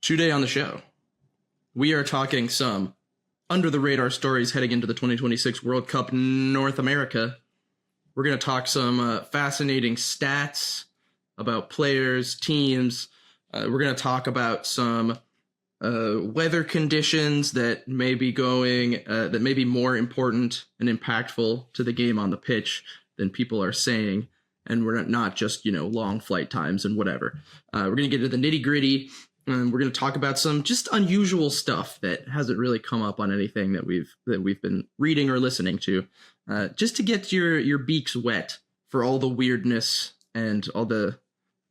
Today on the show, we are talking some under-the-radar stories heading into the 2026 World Cup North America. We're going to talk some fascinating stats about players, teams. We're going to talk about some weather conditions that may be that may be more important and impactful to the game on the pitch than people are saying. And we're not just, long flight times and whatever. We're going to get into the nitty-gritty. And we're going to talk about some just unusual stuff that hasn't really come up on anything that we've been reading or listening to, just to get your beaks wet for all the weirdness and all the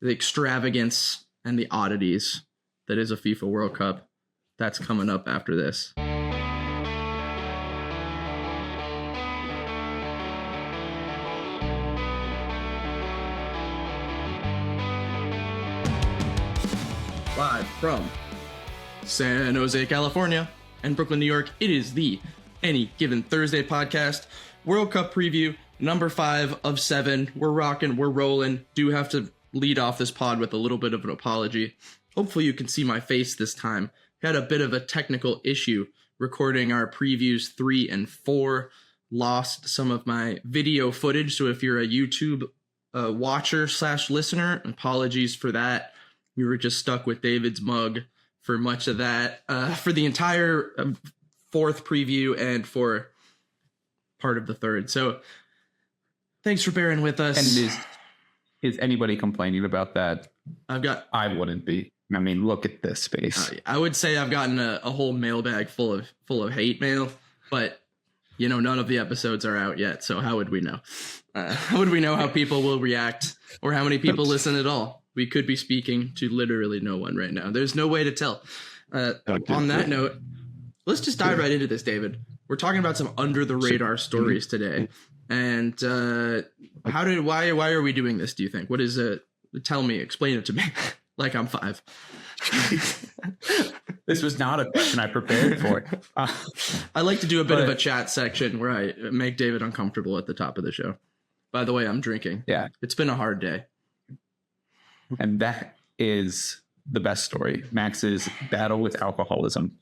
extravagance and the oddities that is a FIFA World Cup. That's coming up after this. Live from San Jose, California, and Brooklyn, New York, it is the Any Given Thursday podcast. World Cup preview, number 5 of 7. We're rocking, we're rolling. Do have to lead off this pod with a little bit of an apology. Hopefully you can see my face this time. Had a bit of a technical issue recording our previews 3 and 4. Lost some of my video footage, so if you're a YouTube watcher / listener, apologies for that. We were just stuck with David's mug for much of that, for the entire 4th preview and for part of the 3rd. So thanks for bearing with us. And is anybody complaining about that? I wouldn't be. I mean, look at this space. I would say I've gotten a whole mailbag full of hate mail, but none of the episodes are out yet. So how would we know? How would we know how people will react or how many people listen at all? We could be speaking to literally no one right now. There's no way to tell. On that note, let's just dive right into this, David. We're talking about some under the radar stories today. And why are we doing this, do you think? What is it? Tell me, explain it to me like I'm 5. This was not a question I prepared for. I like to do a bit of a chat section where I make David uncomfortable at the top of the show. By the way, I'm drinking. Yeah. It's been a hard day. And that is the best story. Max's battle with alcoholism.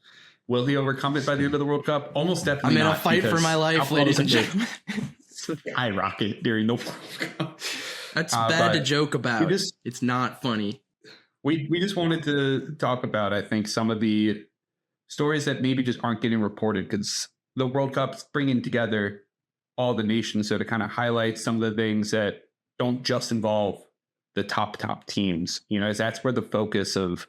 Will he overcome it by the end of the World Cup? Almost definitely not. I'm in a fight for my life, ladies and gentlemen. Skyrocket during the World Cup. That's bad to joke about. It's not funny. We just wanted to talk about, I think, some of the stories that maybe just aren't getting reported because the World Cup's bringing together all the nations. So to kind of highlight some of the things that don't just involve the top teams, as that's where the focus of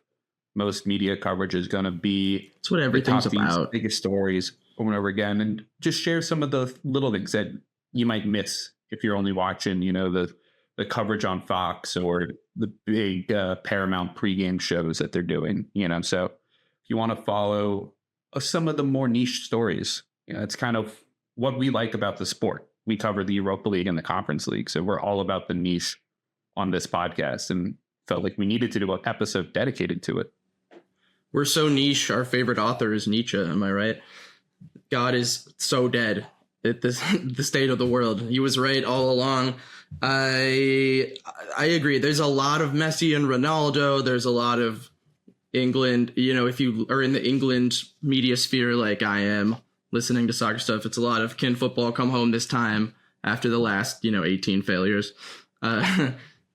most media coverage is going to be. It's what everything's about. Biggest stories over and over again, and just share some of the little things that you might miss if you're only watching, the coverage on Fox or the big Paramount pregame shows that they're doing, So if you want to follow some of the more niche stories, it's kind of what we like about the sport. We cover the Europa League and the Conference League, so we're all about the niche on this podcast and felt like we needed to do an episode dedicated to it. We're so niche. Our favorite author is Nietzsche. Am I right? God is so dead at the state of the world. He was right all along. I agree. There's a lot of Messi and Ronaldo. There's a lot of England. If you are in the England media sphere like I am, listening to soccer stuff, it's a lot of can football come home this time after the last 18 failures.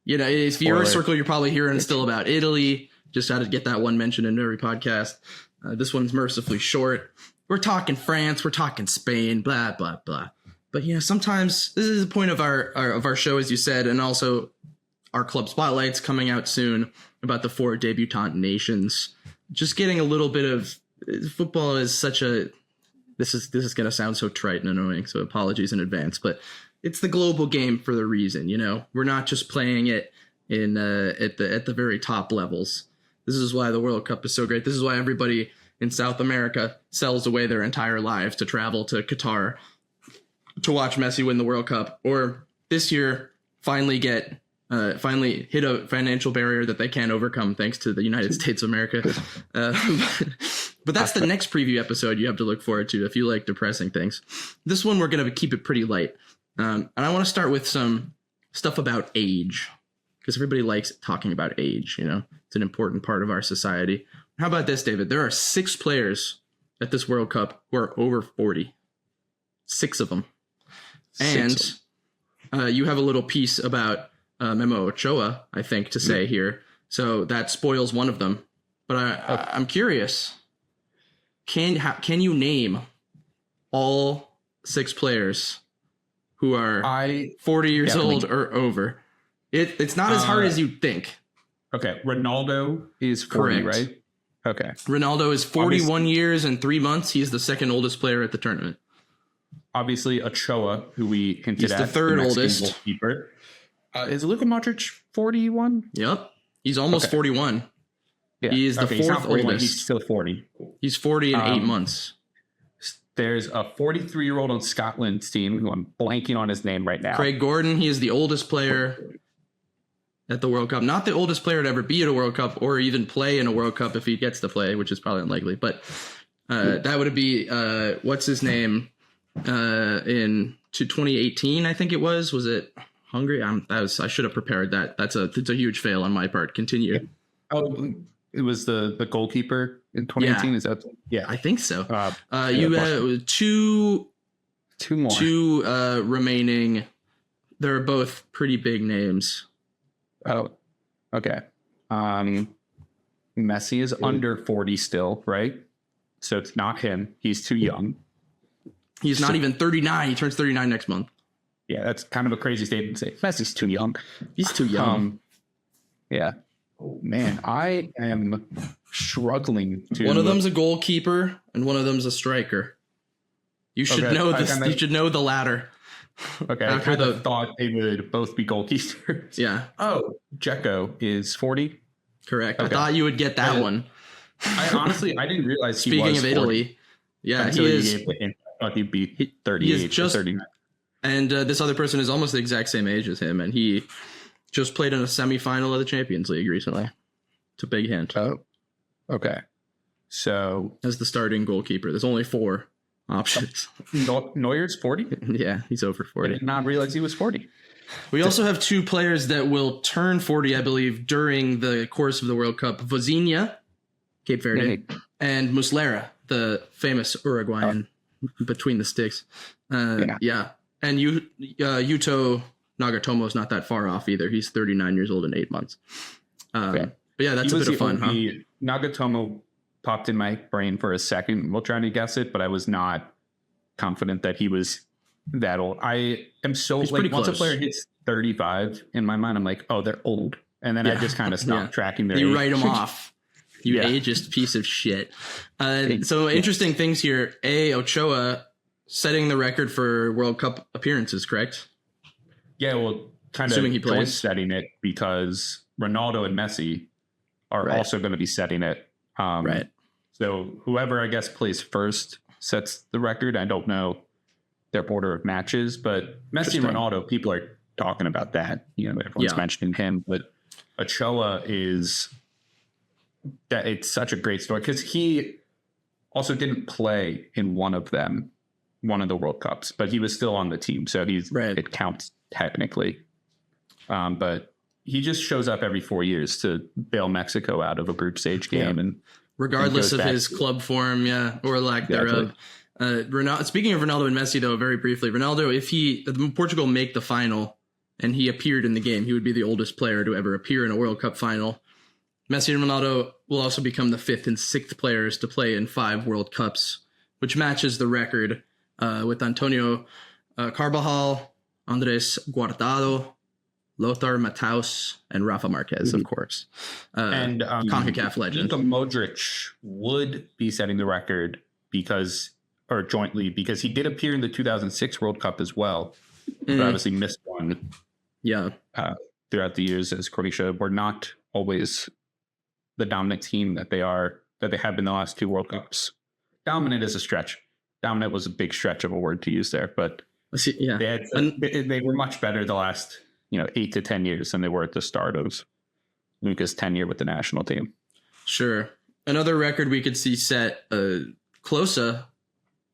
If you're a circle, you're probably hearing still about Italy. Just had to get that one mentioned in every podcast. This one's mercifully short. We're talking France. We're talking Spain. Blah blah blah. But sometimes this is the point of our show, as you said, and also our club spotlights coming out soon about the 4 debutant nations. Just getting a little bit of football is such a. This is going to sound so trite and annoying. So apologies in advance, but. It's the global game for the reason, We're not just playing it in at the very top levels. This is why the World Cup is so great. This is why everybody in South America sells away their entire lives to travel to Qatar to watch Messi win the World Cup, or this year finally hit a financial barrier that they can't overcome thanks to the United States of America. But that's the next preview episode you have to look forward to if you like depressing things. This one we're going to keep it pretty light. And I want to start with some stuff about age, because everybody likes talking about age. It's an important part of our society. How about this, David? There are 6 players at this World Cup who are over 40. 6 of them. And you have a little piece about Memo Ochoa, I think, to say here. So that spoils one of them. But I'm curious. Can you name all 6 players who are 40 years old or over? It's not as hard as you'd think. Okay, Ronaldo is 40, Correct. right? Okay. Ronaldo is 41 years and 3 months. He is the second oldest player at the tournament. Obviously, Ochoa, who we hinted at. He's the third oldest. Goalkeeper. Is Luka Modric 41? Yep. He's almost 41. Yeah. He is the fourth oldest. He's still 40. He's 40 in 8 months. There's a 43-year-old on Scotland's team who I'm blanking on his name right now. Craig Gordon, he is the oldest player at the World Cup. Not the oldest player to ever be at a World Cup or even play in a World Cup if he gets to play, which is probably unlikely. But that would be, what's his name, in 2018, I think it was. Was it Hungary? I should have prepared that. It's a huge fail on my part. Continue. Oh, it was the goalkeeper in 2018. Yeah. Is that? Yeah, I think so. You have two more. Two remaining. They're both pretty big names. Oh, okay. Messi is under 40 still, right? So it's not him. He's too young. He's not even 39. He turns 39 next month. Yeah, that's kind of a crazy statement to say. Messi's too young. He's too young. Yeah. Oh, man, I am struggling to. One of them's a goalkeeper and one of them's a striker. You should know this. You should know the latter. Okay, I kind of thought they would both be goalkeepers. Yeah. Oh, Dzeko is 40. Correct. Okay. I thought you would get that one. I honestly, I didn't realize he Speaking was of 40. Italy, yeah, Until he is. I thought he'd be 38 or 39. And this other person is almost the exact same age as him, and he just played in a semifinal of the Champions League recently. It's a big hint. Oh, okay. So as the starting goalkeeper, there's only 4 options. Neuer's 40? Yeah, he's over 40. I did not realize he was 40. We also have 2 players that will turn 40, I believe, during the course of the World Cup. Vozinha, Cape Verde, and Muslera, the famous Uruguayan between the sticks. Yeah. And Yuto Nagatomo is not that far off either. He's 39 years old in 8 months. But yeah, that's a bit of fun, huh? Nagatomo popped in my brain for a second while trying to guess it, but I was not confident that he was that old. I am so like once a player hits 35 in my mind, I'm like, oh, they're old. And then I just kind of stop tracking their age. You write them off. You ageist piece of shit. So interesting things here. Ochoa setting the record for World Cup appearances, correct? Yeah, well, kind of joint setting it because Ronaldo and Messi are also going to be setting it. Right. So whoever, I guess, plays first sets the record. I don't know their order of matches, but Messi and Ronaldo, people are talking about that. You know, everyone's mentioning him, but Ochoa is that it's such a great story because he also didn't play in one of the World Cups, but he was still on the team. So it counts technically. But he just shows up every 4 years to bail Mexico out of a group stage game. And regardless of his club form, or lack thereof. Speaking of Ronaldo and Messi, though, very briefly, Ronaldo, if Portugal make the final and he appeared in the game, he would be the oldest player to ever appear in a World Cup final. Messi and Ronaldo will also become the 5th and 6th players to play in 5 World Cups, which matches the record with Antonio Carvajal, Andres Guardado, Lothar Matthaus, and Rafa Marquez, of course. And CONCACAF legend. Luka Modric would be setting the record jointly because he did appear in the 2006 World Cup as well, but obviously missed one. Yeah. Throughout the years as Croatia were not always the dominant team that they have been the last 2 World Cups. Dominant is a stretch. Dominant was a big stretch of a word to use there, but they were much better the last 8 to 10 years than they were at the start of Luka's tenure with the national team. Sure. Another record we could see set, Klose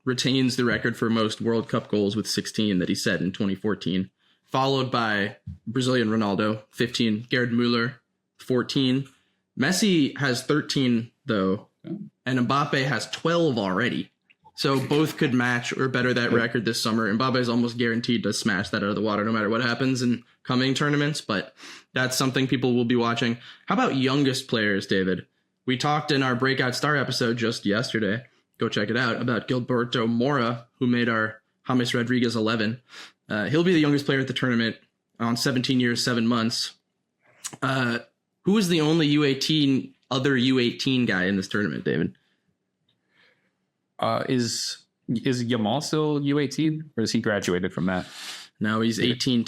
retains the record for most World Cup goals with 16 that he set in 2014, followed by Brazilian Ronaldo, 15, Gerd Müller, 14. Messi has 13 though, and Mbappe has 12 already. So both could match or better that record this summer. Mbappe is almost guaranteed to smash that out of the water no matter what happens in coming tournaments, but that's something people will be watching. How about youngest players, David? We talked in our Breakout Star episode just yesterday, go check it out, about Gilberto Mora, who made our James Rodriguez 11. He'll be the youngest player at the tournament on 17 years, 7 months. Who is the only other U18 guy in this tournament, David? Is Yamal still U18, or is he graduated from that? No, he's 18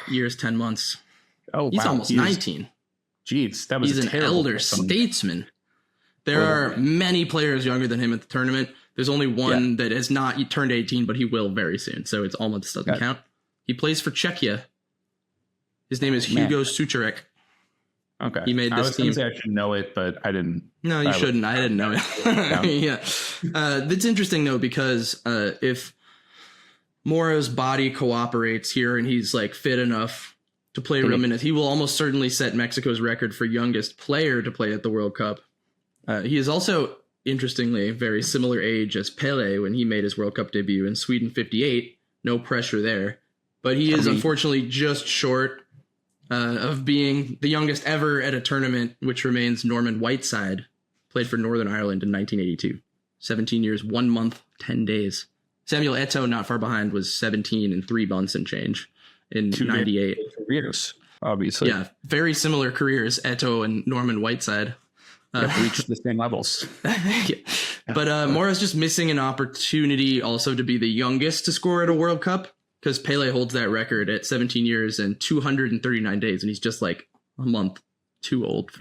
years, 10 months. Oh, he's almost 19. Jeez, that was he's an elder statesman. There are many players younger than him at the tournament. There's only one that has not turned 18, but he will very soon, so it's almost doesn't count. He plays for Czechia. His name is Hugo Sucharek. Okay. He made this team. I should know it, but I didn't. No, you shouldn't. I didn't know it. Yeah. That's interesting, though, because if Mora's body cooperates here and he's like fit enough to play real minutes, he will almost certainly set Mexico's record for youngest player to play at the World Cup. He is also, interestingly, very similar age as Pele when he made his World Cup debut in Sweden 58. No pressure there. But he is unfortunately just short of being the youngest ever at a tournament, which remains Norman Whiteside, played for Northern Ireland in 1982. 17 years, 1 month, 10 days. Samuel Eto'o, not far behind, was 17 and 3 months and change in 98. Careers, obviously. Yeah, very similar careers, Eto'o and Norman Whiteside. Reached the same levels. Yeah. But Mora's just missing an opportunity also to be the youngest to score at a World Cup, because Pele holds that record at 17 years and 239 days, and he's just like a month too old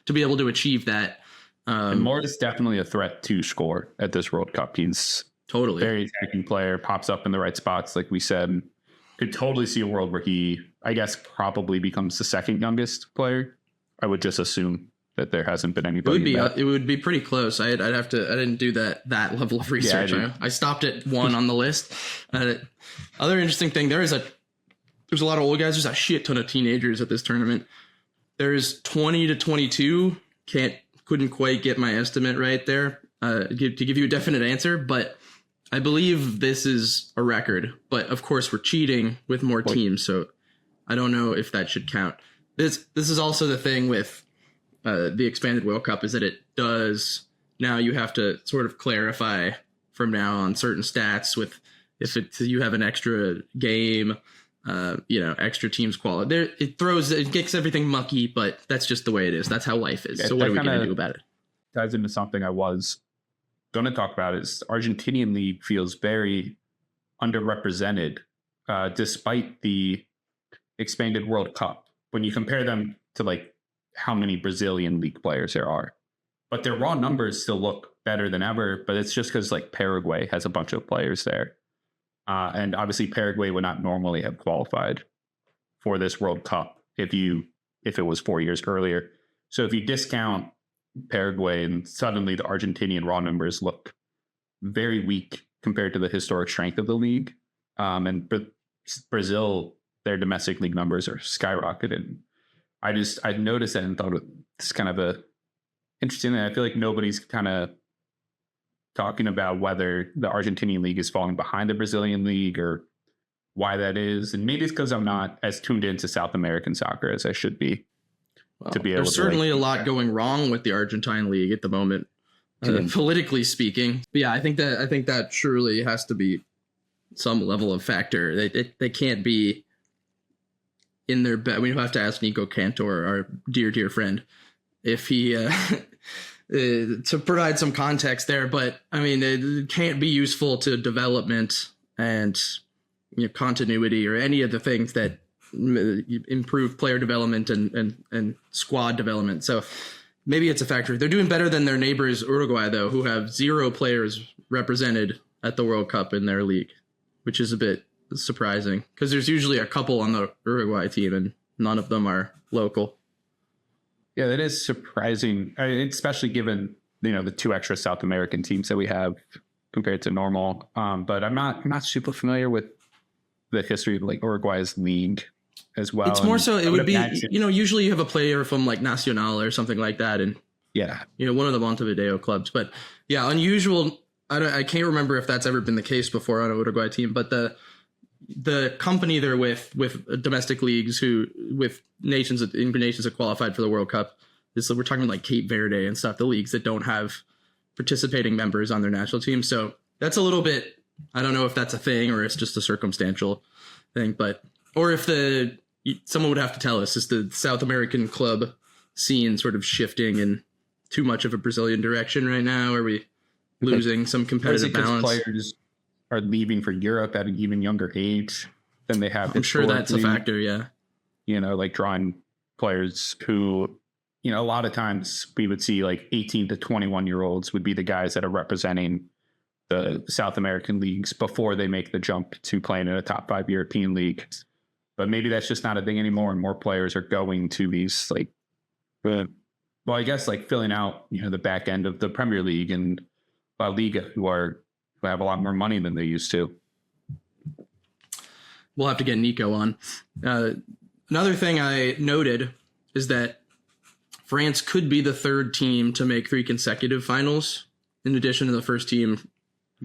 to be able to achieve that. And Mora's definitely a threat to score at this World Cup. He's totally very attacking player, pops up in the right spots, like we said. Could totally see a world where he, I guess, probably becomes the second youngest player. I would just assume that there hasn't been anybody. It would be pretty close. I'd have to. I didn't do that level of research. Yeah, I stopped at 1 on the list. Other interesting thing, there's a lot of old guys. There's a shit ton of teenagers at this tournament. There's 20 to 22. Couldn't quite get my estimate right there to give you a definite answer, but I believe this is a record. But of course, we're cheating with more teams, so I don't know if that should count. This is also the thing with the expanded World Cup, is that it does, now you have to sort of clarify from now on certain stats with if you have an extra game, extra teams quality. It gets everything mucky, but that's just the way it is. That's how life is. So what are we going to do about it? Ties into something I was going to talk about is Argentinian league feels very underrepresented despite the expanded World Cup. When you compare them to like how many Brazilian league players there are, but their raw numbers still look better than ever. But it's just because like Paraguay has a bunch of players there. And obviously Paraguay would not normally have qualified for this World Cup if it was 4 years earlier. So if you discount Paraguay, and suddenly the Argentinian raw numbers look very weak compared to the historic strength of the league. And Brazil, their domestic league numbers are skyrocketed. I noticed that and thought it's kind of a interesting thing. I feel like nobody's kind of talking about whether the Argentinian league is falling behind the Brazilian league or why that is. And maybe it's because I'm not as tuned into South American soccer as I should be. Well, there's certainly a lot going wrong with the Argentine league at the moment, politically speaking. But yeah, I think that surely has to be some level of factor. They can't be in their bed. We have to ask Nico Cantor, our dear friend, if he to provide some context there. But I mean, it can't be useful to development and continuity or any of the things that improve player development and squad development. So maybe it's a factor. They're doing better than their neighbors Uruguay, though, who have 0 players represented at the World Cup in their league, which is a bit surprising because there's usually a couple on the Uruguay team and none of them are local. Yeah, that is surprising, especially given the 2 extra South American teams that we have compared to normal. But I'm not super familiar with the history of like Uruguay's league as well. It's more so it would be usually you have a player from like Nacional or something like that, and Yeah. One of the Montevideo clubs. But yeah, unusual. I can't remember if that's ever been the case before on a Uruguay team, but the company they're with domestic leagues with nations that qualified for the World Cup, we're talking like Cape Verde and stuff, the leagues that don't have participating members on their national team. So that's a little bit, I don't know if that's a thing or it's just a circumstantial thing, or if someone would have to tell us, is the South American club scene sort of shifting in too much of a Brazilian direction right now? Are we losing some competitive balance? Players are leaving for Europe at an even younger age than they have. I'm sure that's a factor. Yeah. Like drawing players who, a lot of times we would see like 18 to 21-year-olds would be the guys that are representing the South American leagues before they make the jump to playing in a top 5 European league. But maybe that's just not a thing anymore. And more players are going to these I guess like filling out, the back end of the Premier League and La Liga, who have a lot more money than they used to. We'll have to get Nico on. Another thing I noted is that France could be the third team to make 3 consecutive finals, in addition to the first team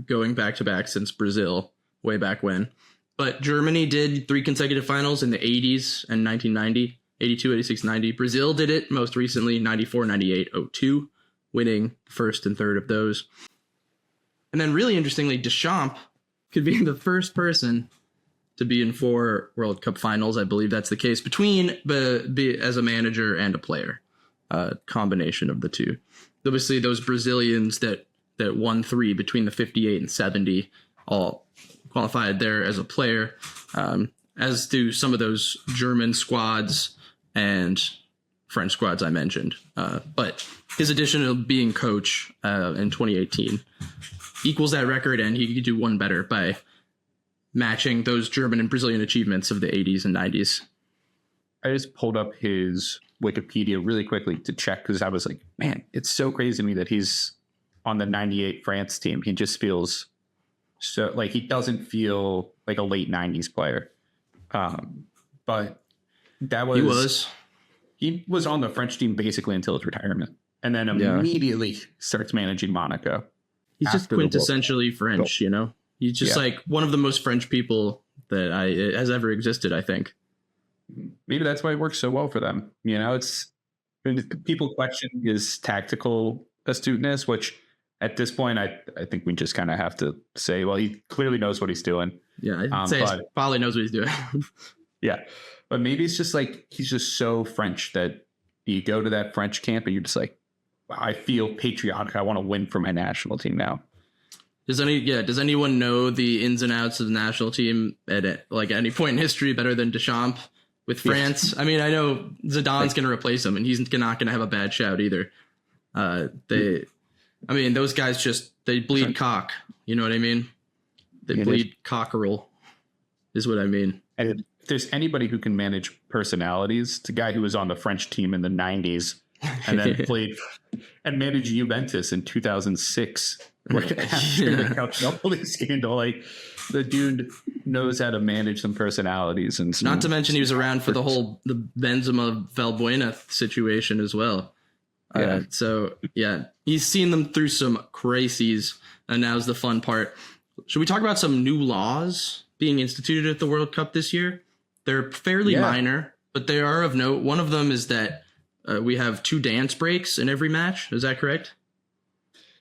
going back-to-back since Brazil, way back when. But Germany did 3 consecutive finals in the 80s and 1990, 82, 86, 90. Brazil did it most recently, 94, 98, 02, winning first and third of those. And then really interestingly, Deschamps could be the first person to be in 4 World Cup finals. I believe that's the case between as a manager and a player, combination of the two. Obviously, those Brazilians that won 3 between the 58 and 70 all qualified there as a player, as do some of those German squads and French squads I mentioned. But his addition of being coach in 2018 equals that record, and he could do one better by matching those German and Brazilian achievements of the 80s and 90s. I just pulled up his Wikipedia really quickly to check, because I was like, man, it's so crazy to me that he's on the 98 France team. He just feels so like he doesn't feel like a late 90s player. But he was on the French team basically until his retirement, and then immediately starts managing Monaco. He's just quintessentially French, He's just like one of the most French people that has ever existed, I think. Maybe that's why it works so well for them. People question his tactical astuteness, which at this point, I think we just kind of have to say, well, he clearly knows what he's doing. Yeah, I'd say Polly knows what he's doing. Yeah. But maybe it's just like he's just so French that you go to that French camp and you're just like, wow, I feel patriotic. I want to win for my national team now. Does anyone know the ins and outs of the national team at like any point in history better than Deschamps with France? I mean, I know Zidane's going to replace him, and he's not going to have a bad shout either. Those guys they bleed cock. You know what I mean? They bleed cockerel is what I mean. And if there's anybody who can manage personalities, it's a guy who was on the French team in the 90s and then played and managed Juventus in 2006. After the Calciopoli scandal, like the dude knows how to manage some personalities, and not to mention he was around for the Benzema Valbuena situation as well. He's seen them through some crises, and now's the fun part. Should we talk about some new laws being instituted at the World Cup this year? They're fairly minor, but they are of note. One of them is that we have 2 dance breaks in every match. Is that correct?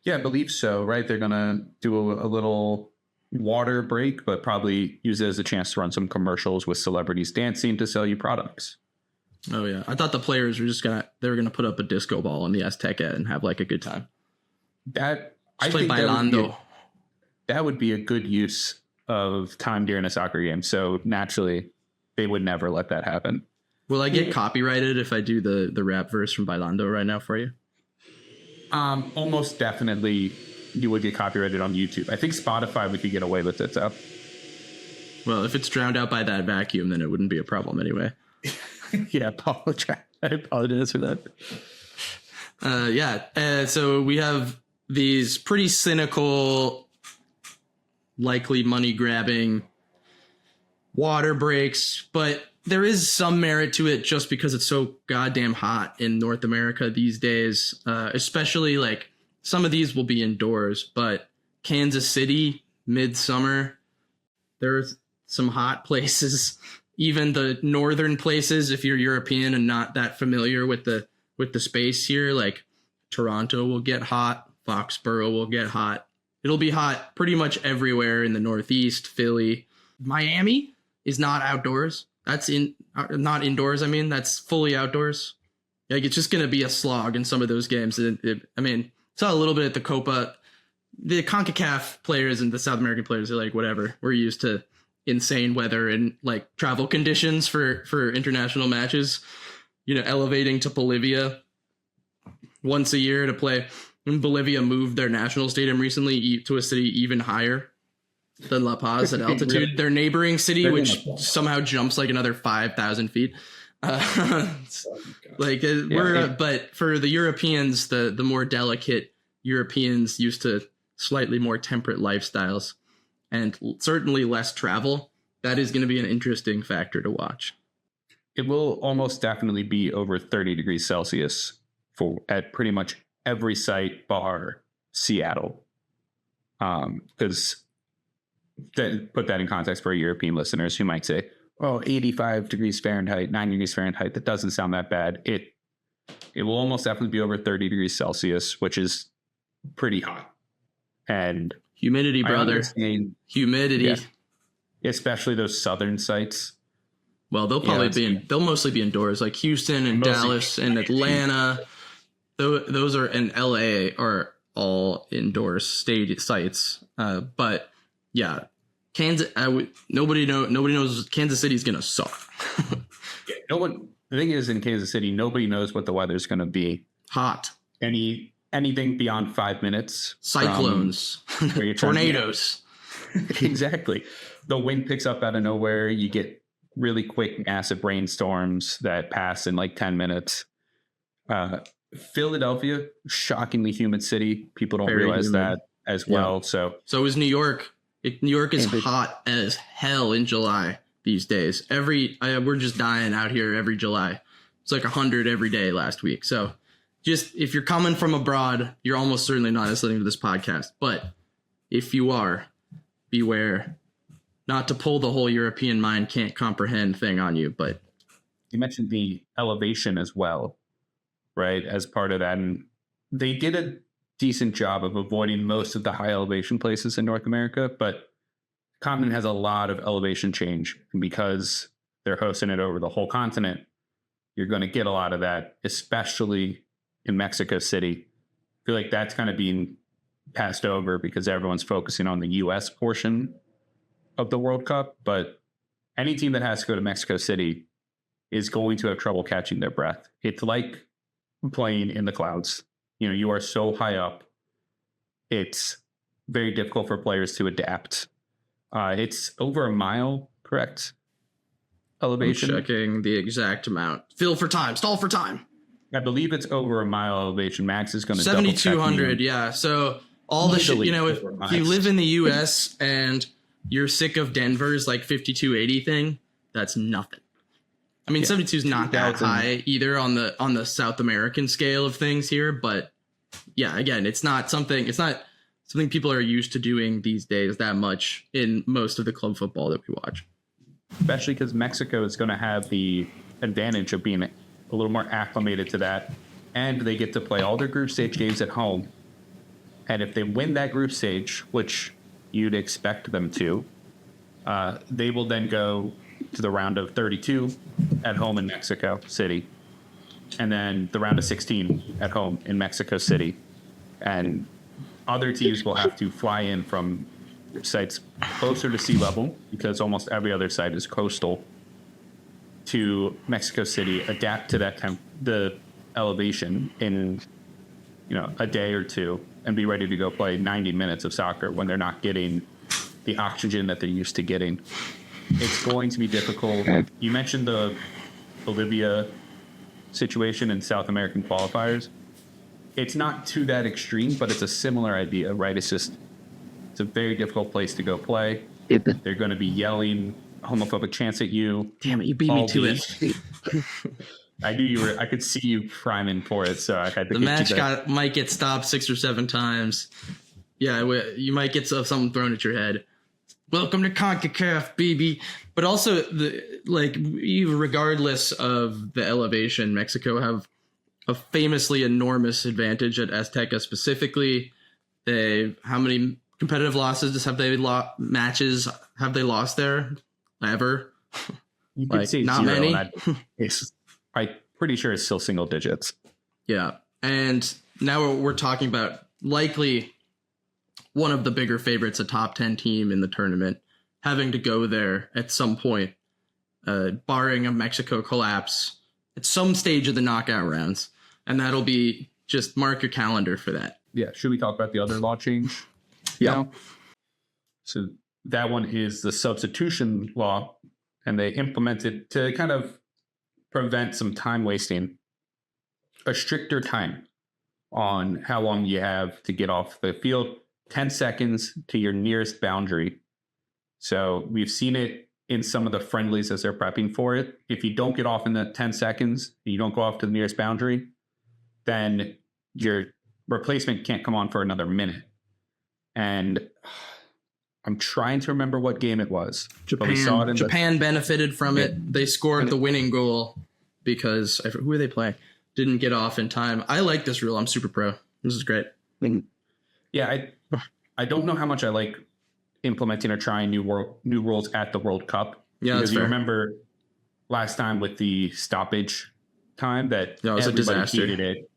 Yeah, I believe so, right? They're going to do a little water break, but probably use it as a chance to run some commercials with celebrities dancing to sell you products. Oh, yeah. I thought the players were they were going to put up a disco ball in the Azteca and have like a good time. I think bailando. That would be a good use of time during a soccer game. So naturally, they would never let that happen. Will I get copyrighted if I do the rap verse from Bailando right now for you? Almost definitely you would get copyrighted on YouTube. I think Spotify we could get away with it though. Well, if it's drowned out by that vacuum, then it wouldn't be a problem anyway. Yeah, I apologize for that. So we have these pretty cynical, likely money grabbing water breaks, but there is some merit to it just because it's so goddamn hot in North America these days. Especially like some of these will be indoors, but Kansas City, midsummer, there's some hot places. Even the northern places, if you're European and not that familiar with the space here, like Toronto will get hot, Foxborough will get hot. It'll be hot pretty much everywhere in the Northeast. Philly, Miami is not outdoors. That's not indoors. I mean, that's fully outdoors. Like, it's just going to be a slog in some of those games. I mean, saw a little bit at the Copa. The CONCACAF players and the South American players are like, whatever. We're used to insane weather and like travel conditions for international matches. You know, elevating to Bolivia once a year to play. When Bolivia moved their national stadium recently to a city even higher than La Paz at altitude. Really? Their neighboring city, which somehow jumps like another 5,000 feet. But for the Europeans, the more delicate Europeans used to slightly more temperate lifestyles and certainly less travel. That is going to be an interesting factor to watch. It will almost definitely be over 30 degrees Celsius at pretty much every site bar Seattle. Because put that in context for European listeners who might say, oh, 85 degrees Fahrenheit, 90 degrees Fahrenheit, that doesn't sound that bad. It will almost definitely be over 30 degrees Celsius, which is pretty hot. And humidity, brother. Humidity. Yeah, especially those southern sites. Well, they'll mostly be indoors, like Houston and Dallas and Atlanta. Those are, and LA are all indoors sites. But yeah, Kansas. Nobody knows Kansas City is gonna suck. The thing is, in Kansas City, nobody knows what the weather's gonna be. Hot. Anything beyond 5 minutes. Cyclones. Tornadoes. Exactly. The wind picks up out of nowhere. You get really quick, massive rainstorms that pass in like 10 minutes. Philadelphia, shockingly humid city. People don't realize humid. That as well. So is New York. New York is hot as hell in July these days. We're just dying out here every July. It's like 100 every day last week. So just if you're coming from abroad, you're almost certainly not listening to this podcast. But if you are, beware. Not to pull the whole European mind can't comprehend thing on you, but you mentioned the elevation as well, right? As part of that. And they did a decent job of avoiding most of the high elevation places in North America, but the continent has a lot of elevation change. And because they're hosting it over the whole continent, you're going to get a lot of that, especially in Mexico City. I feel like that's kind of being passed over because everyone's focusing on the U.S. portion of the World Cup, but any team that has to go to Mexico City is going to have trouble catching their breath. It's like playing in the clouds. You know, you are so high up. It's very difficult for players to adapt. It's over a mile, correct? Elevation. I'm checking the exact amount. Stall for time. I believe it's over a mile elevation. Max is going to 7,200. Yeah. So all the shit, if you live in the U.S. and you're sick of Denver's like 5280 thing, that's nothing. I mean, 72 is not that high either on the South American scale of things here, but yeah, again, it's not something people are used to doing these days that much in most of the club football that we watch. Especially because Mexico is going to have the advantage of being a little more acclimated to that, and they get to play all their group stage games at home. And if they win that group stage, which you'd expect them to, they will then go to the round of 32 at home in Mexico City, and then the round of 16 at home in Mexico City. And other teams will have to fly in from sites closer to sea level, because almost every other site is coastal, to Mexico City, adapt to that the elevation in a day or two, and be ready to go play 90 minutes of soccer when they're not getting the oxygen that they're used to getting. It's going to be difficult. You mentioned the Bolivia situation in South American qualifiers. It's not to that extreme, but it's a similar idea, right? It's a very difficult place to go play. They're going to be yelling homophobic chants at you. Damn it, you beat me to it. I knew you were. I could see you priming for it, so I had to. The match might get stopped 6 or 7 times. Yeah, you might get something thrown at your head. Welcome to CONCACAF, baby. But also, regardless of the elevation, Mexico have a famously enormous advantage at Azteca specifically. How many competitive losses have they matches have they lost there ever? You could say not zero, many. I'm pretty sure it's still single digits. Yeah, and now we're talking about likely one of the bigger favorites, a top 10 team in the tournament, having to go there at some point, barring a Mexico collapse at some stage of the knockout rounds. And that'll be, just mark your calendar for that. Yeah. Should we talk about the other law change? Yeah. So that one is the substitution law, and they implemented to kind of prevent some time wasting, a stricter time on how long you have to get off the field. 10 seconds to your nearest boundary. So we've seen it in some of the friendlies as they're prepping for it. If you don't get off in the 10 seconds, you don't go off to the nearest boundary, then your replacement can't come on for another minute. And I'm trying to remember what game it was. Japan benefited from it. They scored the winning goal because who are they playing? Didn't get off in time. I like this rule. I'm super pro. This is great. Yeah, I don't know how much I like implementing or trying new rules at the World Cup. Yeah, because that's you fair. remember last time with the stoppage time that it was a disaster. Hated it.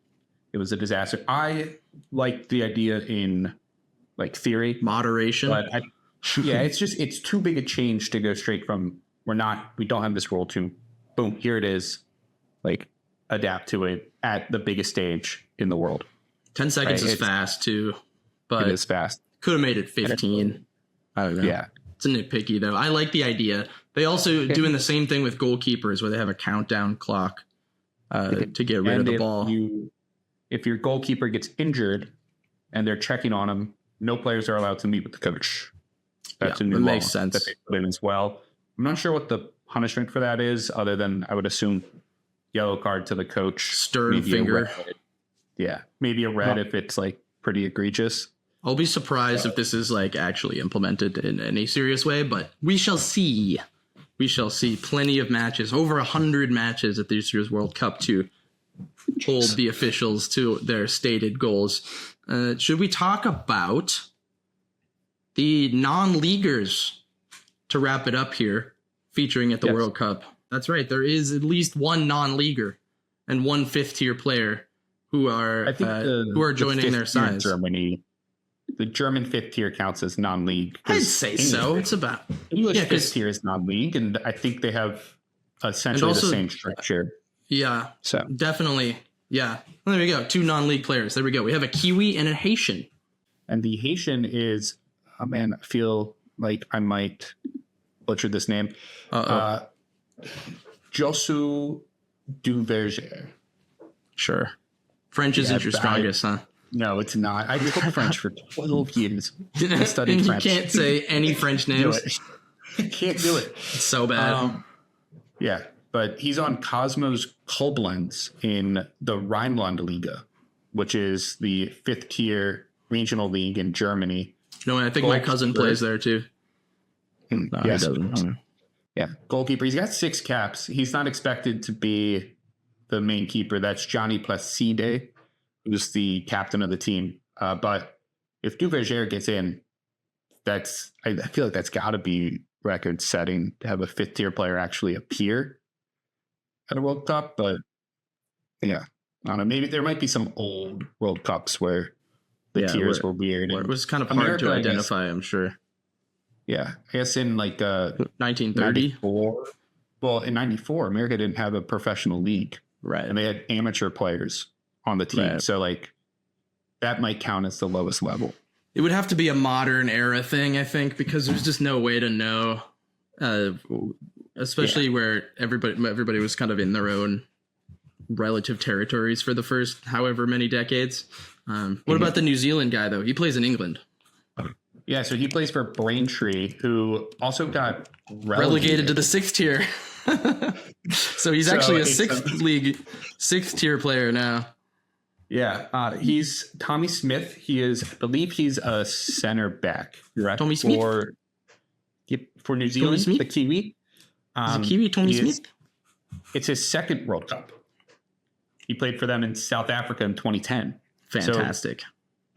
It was a disaster. I like the idea in theory, moderation, but it's too big a change to go straight from we don't have this rule to boom, here it is, adapt to it at the biggest stage in the world. 10 seconds is fast too, but it is fast. Could have made it 15. I don't know. Yeah. It's a nitpicky though. I like the idea. They also doing the same thing with goalkeepers where they have a countdown clock to get rid of the ball. If your goalkeeper gets injured and they're checking on him, no players are allowed to meet with the coach. That's a new law makes sense. that they put in as well. I'm not sure what the punishment for that is, other than I would assume yellow card to the coach. Stern finger. Yeah, maybe a red if it's pretty egregious. I'll be surprised if this is actually implemented in any serious way, but we shall see. We shall see plenty of matches, over 100 matches at this year's World Cup to hold the officials to their stated goals. Should we talk about the non-leaguers to wrap it up here, featuring at the World Cup? That's right. There is at least one non-leaguer and one fifth-tier player who are joining their sides. Germany, the German fifth tier counts as non-league. I'd say so. It's about English fifth tier is non-league, and I think they have essentially the same structure. Yeah, so definitely. Yeah, well, there we go. 2 non-league players. There we go. We have a Kiwi and a Haitian. And the Haitian is, I feel like I might butcher this name. Josu Duverger. Sure. French isn't your strongest, huh? No, it's not. I took French for 12 years. I studied French. You can't say any French names. I can't do it. It's so bad. Yeah, but he's on Cosmos Koblenz in the Rhineland-Liga, which is the 5th tier regional league in Germany. No, I think my cousin plays there too. No, yes. He doesn't. Yeah, goalkeeper. He's got 6 caps. He's not expected to be the main keeper. That's Johnny Placide, who's the captain of the team. But if Duverger gets in, I feel like that's got to be record setting to have a 5th tier player actually appear at a World Cup. But yeah, I don't know. Maybe there might be some old World Cups where the tiers were weird. It was kind of hard to identify, I'm sure. Yeah, I guess in 1930. Well, in 94, America didn't have a professional league. Right. And they had amateur players on the team. Right. So that might count as the lowest level. It would have to be a modern era thing, I think, because there's just no way to know, especially where everybody was kind of in their own relative territories for the first however many decades. What about the New Zealand guy, though? He plays in England. Yeah, so he plays for Braintree, who also got relegated to the 6th tier. So he's actually a sixth tier player now. Yeah, he's Tommy Smith. I believe he's a center back. Correct? Tommy Smith? For New Zealand, the Kiwi. Is it Kiwi Tommy Smith? It's his second World Cup. He played for them in South Africa in 2010. Fantastic. So,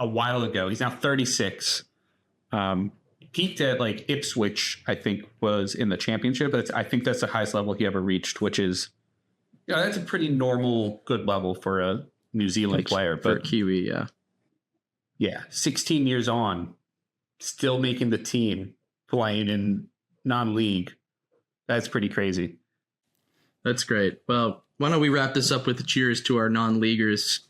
a while ago. He's now 36. Peaked at like Ipswich, I think, was in the championship. I think that's the highest level he ever reached, which is, that's a pretty normal, good level for a New Zealand player. For Kiwi, yeah. Yeah, 16 years on, still making the team, playing in non-league. That's pretty crazy. That's great. Well, why don't we wrap this up with a cheers to our non-leaguers?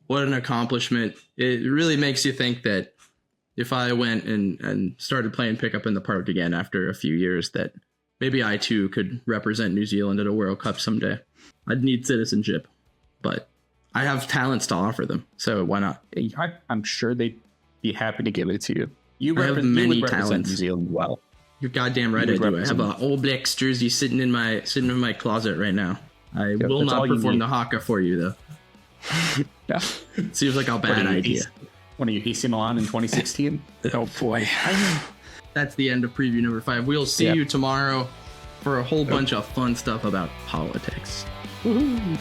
What an accomplishment. It really makes you think that if I went and started playing pickup in the park again after a few years, that maybe I too could represent New Zealand at a World Cup someday. I'd need citizenship, but I have talents to offer them, so why not? I'm sure they'd be happy to give it to you. You have many talents. New Zealand well. You're goddamn right I do. I have an All Blacks jersey sitting in my closet right now. I will not perform the haka for you though. Yeah. Seems like a bad idea. One of you AC Milan in 2016? Oh boy. That's the end of preview number 5. We'll see you tomorrow for a whole bunch of fun stuff about politics. Woohoo.